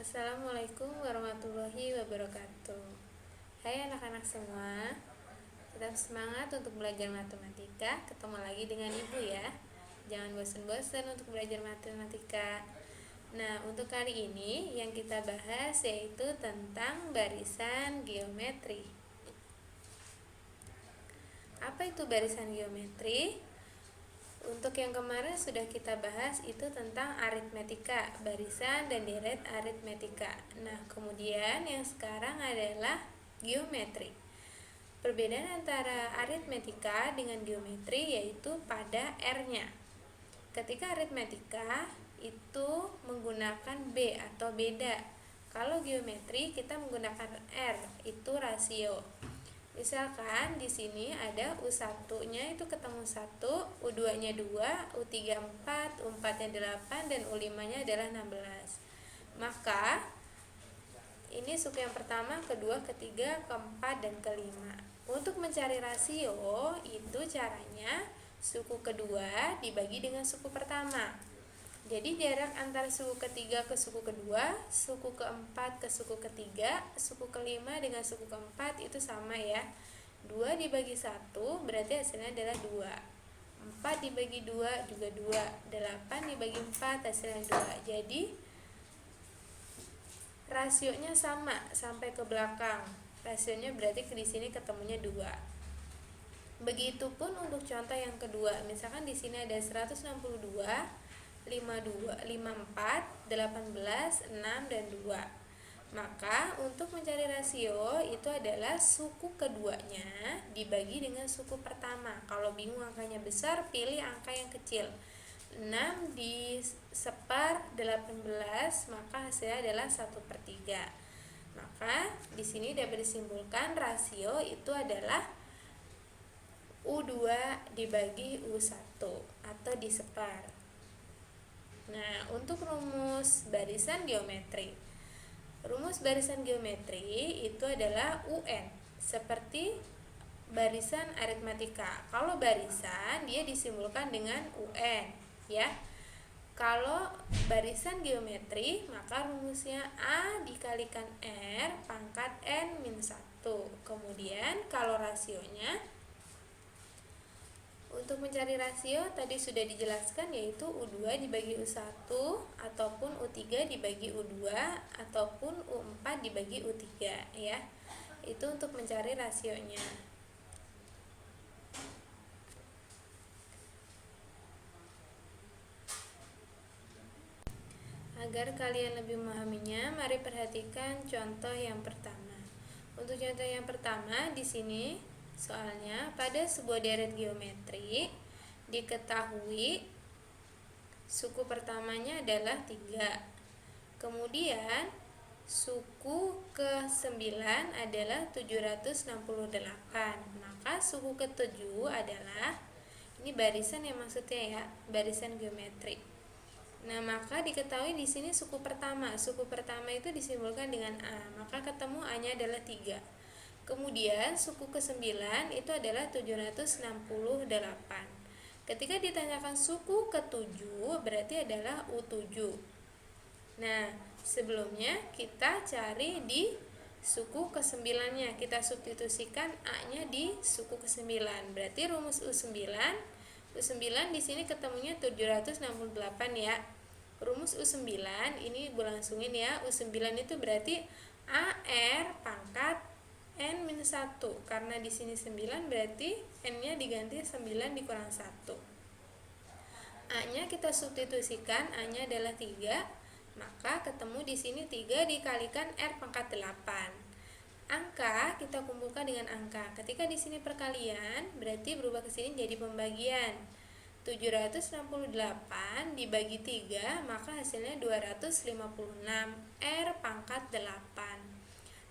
Assalamualaikum warahmatullahi wabarakatuh. Hai anak-anak semua, tetap semangat untuk belajar matematika. Ketemu lagi dengan Ibu ya. Jangan bosan-bosan untuk belajar matematika. Nah, untuk kali ini yang kita bahas yaitu tentang barisan geometri. Apa itu barisan geometri? Untuk yang kemarin sudah kita bahas itu tentang aritmetika, barisan dan deret aritmetika. Nah, kemudian yang sekarang adalah geometri. Perbedaan antara aritmetika dengan geometri yaitu pada R-nya. Ketika aritmetika itu menggunakan B atau beda. Kalau geometri kita menggunakan R, itu rasio. Misalkan di sini ada U1-nya itu ketemu 1, U2-nya 2, U3 4, U4-nya 8 dan U5-nya adalah 16. Maka ini suku yang pertama, kedua, ketiga, keempat dan kelima. Untuk mencari rasio itu caranya suku kedua dibagi dengan suku pertama. Jadi jarak antara suku ketiga ke suku kedua, suku keempat ke suku ketiga, suku kelima dengan suku keempat itu sama ya. 2 dibagi 1 berarti hasilnya adalah 2. 4 dibagi 2 juga 2. 8 dibagi 4 hasilnya 2. Jadi rasionya sama sampai ke belakang. Rasionya berarti di sini ketemunya 2. Begitupun untuk contoh yang kedua. Misalkan di sini ada 162, 54, 18, 6, dan 2. Maka untuk mencari rasio itu adalah suku keduanya dibagi dengan suku pertama. Kalau bingung angkanya besar, pilih angka yang kecil. 6 disepar 18, maka hasilnya adalah 1/3. Maka di sini dapat disimpulkan rasio itu adalah U2 dibagi U1 atau disepar. Nah, untuk rumus barisan geometri. Rumus barisan geometri itu adalah UN, seperti barisan aritmatika. Kalau barisan dia disimbolkan dengan UN, ya. Kalau barisan geometri, maka rumusnya A dikalikan R pangkat N-1. Kemudian kalau rasionya, untuk mencari rasio tadi sudah dijelaskan yaitu U2 dibagi U1 ataupun U3 dibagi U2 ataupun U4 dibagi U3 ya. Itu untuk mencari rasionya. Agar kalian lebih memahaminya, mari perhatikan contoh yang pertama. Untuk contoh yang pertama di sini soalnya pada sebuah deret geometri diketahui suku pertamanya adalah 3. Kemudian suku ke-9 adalah 768. Maka suku ke-7 adalah, ini barisan ya maksudnya ya, barisan geometri. Nah, maka diketahui di sini suku pertama. Suku pertama itu disimbolkan dengan A. Maka ketemu A-nya adalah 3. Kemudian suku ke-9 itu adalah 768. Ketika ditanyakan suku ke-7 berarti adalah U7. Nah, sebelumnya kita cari di suku ke-9-nya. Kita substitusikan A-nya di suku ke-9. Berarti rumus U9 di sini ketemunya 768 ya. Rumus U9 ini Ibu langsungin ya. U9 itu berarti AR pangkat N-1. Karena di sini 9 berarti N-nya diganti 9 dikurang 1. A-nya kita substitusikan, A-nya adalah 3. Maka ketemu di sini 3 dikalikan R pangkat 8. Angka kita kumpulkan dengan angka. Ketika di sini perkalian, berarti berubah ke sini jadi pembagian. 768 dibagi 3, maka hasilnya 256 R pangkat 8.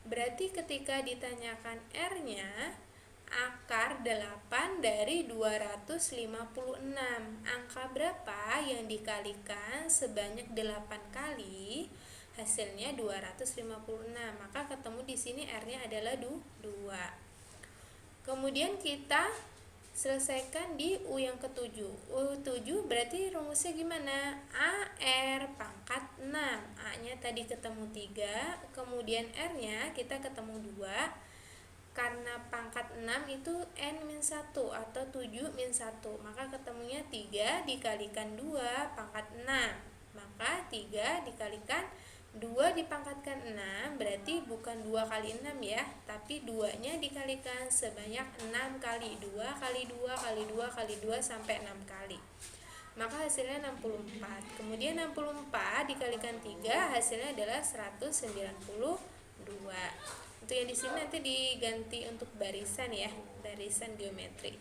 Berarti ketika ditanyakan R-nya, akar 8 dari 256. Angka berapa yang dikalikan sebanyak 8 kali? Hasilnya 256. Maka ketemu di sini R-nya adalah 2. Kemudian kita selesaikan di U yang ketujuh. U7 berarti rumusnya gimana? AR pangkat 6. A-nya tadi ketemu 3, kemudian R-nya kita ketemu 2. Karena pangkat 6 itu N-1 atau 7-1, maka ketemunya 3 dikalikan 2 pangkat 6. Maka 3 dikalikan 2 dipangkatkan 6 berarti bukan 2 kali 6 ya, tapi 2-nya dikalikan sebanyak 6 kali 2 kali 2 kali 2 kali 2 sampai 6 kali. Maka hasilnya 64. Kemudian 64 dikalikan 3 hasilnya adalah 192. Untuk yang di sini nanti diganti untuk barisan ya, barisan geometri.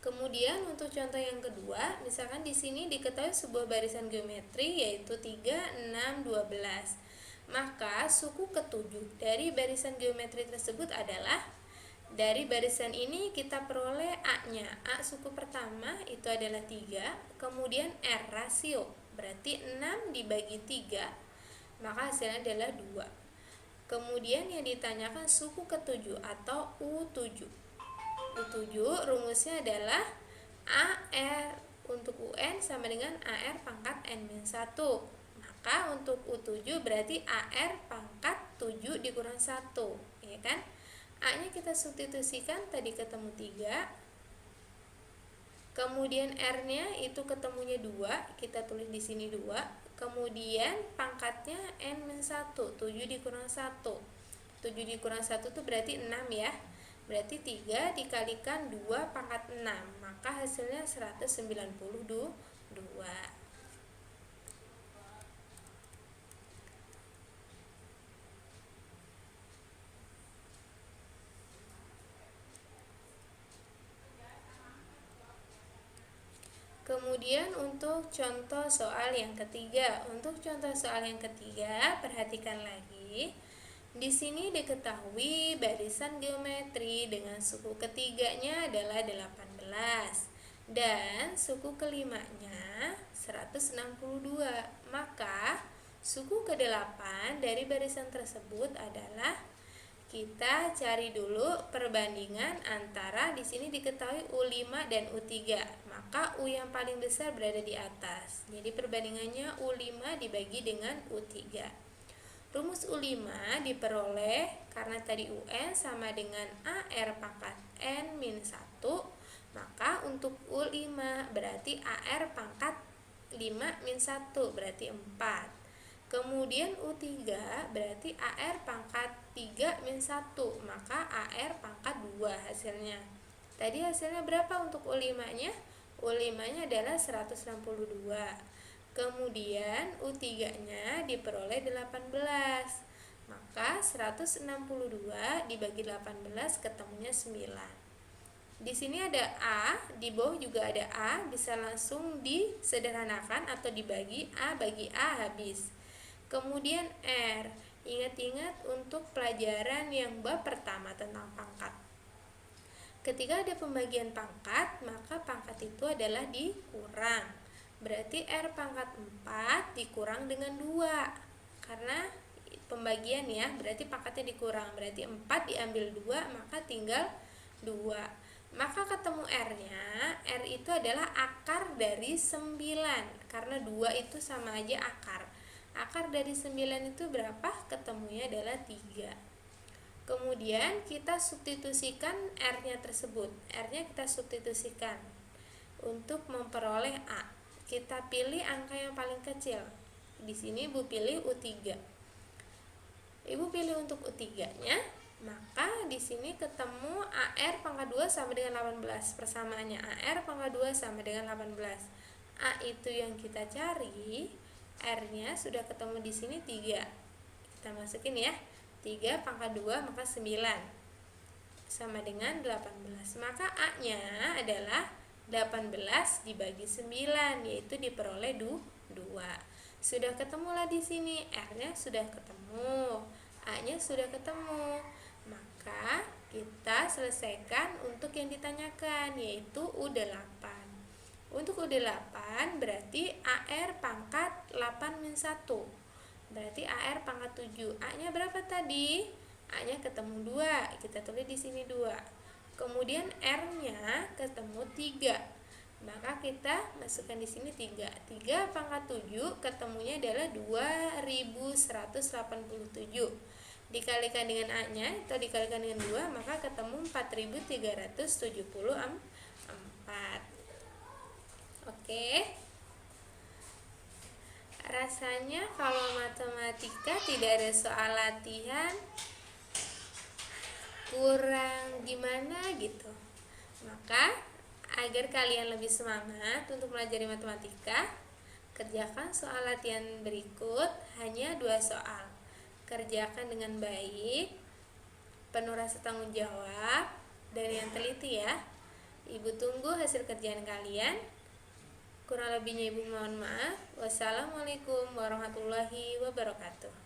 Kemudian untuk contoh yang kedua, misalkan di sini diketahui sebuah barisan geometri yaitu 3, 6, 12. Maka suku ketujuh dari barisan geometri tersebut adalah, dari barisan ini kita peroleh A-nya. A suku pertama itu adalah 3, kemudian R rasio, berarti 6 dibagi 3, maka hasilnya adalah 2. Kemudian yang ditanyakan suku ketujuh atau U7. U7 rumusnya adalah AR untuk UN sama dengan AR pangkat N-1. Maka untuk U7 berarti AR pangkat 7 dikurang 1, ya kan? A-nya kita substitusikan, tadi ketemu 3. Kemudian R-nya itu ketemunya 2, kita tulis di sini 2. Kemudian pangkatnya N-1, 7 dikurang 1. 7 dikurang 1 itu berarti 6 ya. Berarti 3 dikalikan 2 pangkat 6, maka hasilnya 192. Kemudian untuk contoh soal yang ketiga. Untuk contoh soal yang ketiga, perhatikan lagi. Di sini diketahui barisan geometri dengan suku ketiganya adalah 18 dan suku kelimanya 162. Maka suku ke-8 dari barisan tersebut adalah, kita cari dulu perbandingan antara, di sini diketahui U5 dan U3. Maka U yang paling besar berada di atas. Jadi perbandingannya U5 dibagi dengan U3. Rumus U5 diperoleh karena tadi UN sama dengan AR pangkat N-1, maka untuk U5 berarti AR pangkat 5-1 berarti 4. Kemudian U3 berarti AR pangkat 3-1, maka AR pangkat 2 hasilnya. Tadi hasilnya berapa untuk U5-nya? U5-nya adalah 162. Kemudian U3-nya diperoleh 18. Maka 162 dibagi 18 ketemunya 9. Di sini ada A, di bawah juga ada A, bisa langsung disederhanakan atau dibagi, A bagi A habis. Kemudian R, ingat-ingat untuk pelajaran yang bab pertama tentang pangkat. Ketika ada pembagian pangkat, maka pangkat itu adalah dikurang. Berarti R pangkat 4 dikurang dengan 2. Karena pembagian ya, berarti pangkatnya dikurang. Berarti 4 diambil 2, maka tinggal 2. Maka ketemu R-nya. R itu adalah akar dari 9. Karena 2 itu sama aja akar. Akar dari 9 itu berapa? Ketemunya adalah 3. Kemudian kita substitusikan R-nya tersebut. R-nya kita substitusikan untuk memperoleh A. Kita pilih angka yang paling kecil. Di sini Ibu pilih U3. Ibu pilih untuk U3-nya, maka di sini ketemu AR pangkat 2 sama dengan 18. Persamaannya AR pangkat 2 sama dengan 18. A itu yang kita cari, R-nya sudah ketemu di sini 3. Kita masukin ya. 3 pangkat 2 maka 9 sama dengan 18. Maka A-nya adalah 18 dibagi 9, yaitu diperoleh 2. Sudah ketemulah di sini, R-nya sudah ketemu, A-nya sudah ketemu. Maka kita selesaikan untuk yang ditanyakan, yaitu U8. Untuk U8 berarti AR pangkat 8-1. Berarti AR pangkat 7. A-nya berapa tadi? A-nya ketemu 2, kita tulis di sini 2. Kemudian R-nya ketemu 3. Maka kita masukkan di sini 3. 3 pangkat 7 ketemunya adalah 2187. Dikalikan dengan A-nya atau dikalikan dengan 2, maka ketemu 4374. Oke. Rasanya kalau matematika tidak ada soal latihan kurang gimana gitu. Maka agar kalian lebih semangat untuk belajar matematika, kerjakan soal latihan berikut, hanya 2 soal. Kerjakan dengan baik, penuh rasa tanggung jawab, dan yang teliti ya. Ibu tunggu hasil kerjaan kalian. Kurang lebihnya Ibu mohon maaf. Wassalamualaikum warahmatullahi wabarakatuh.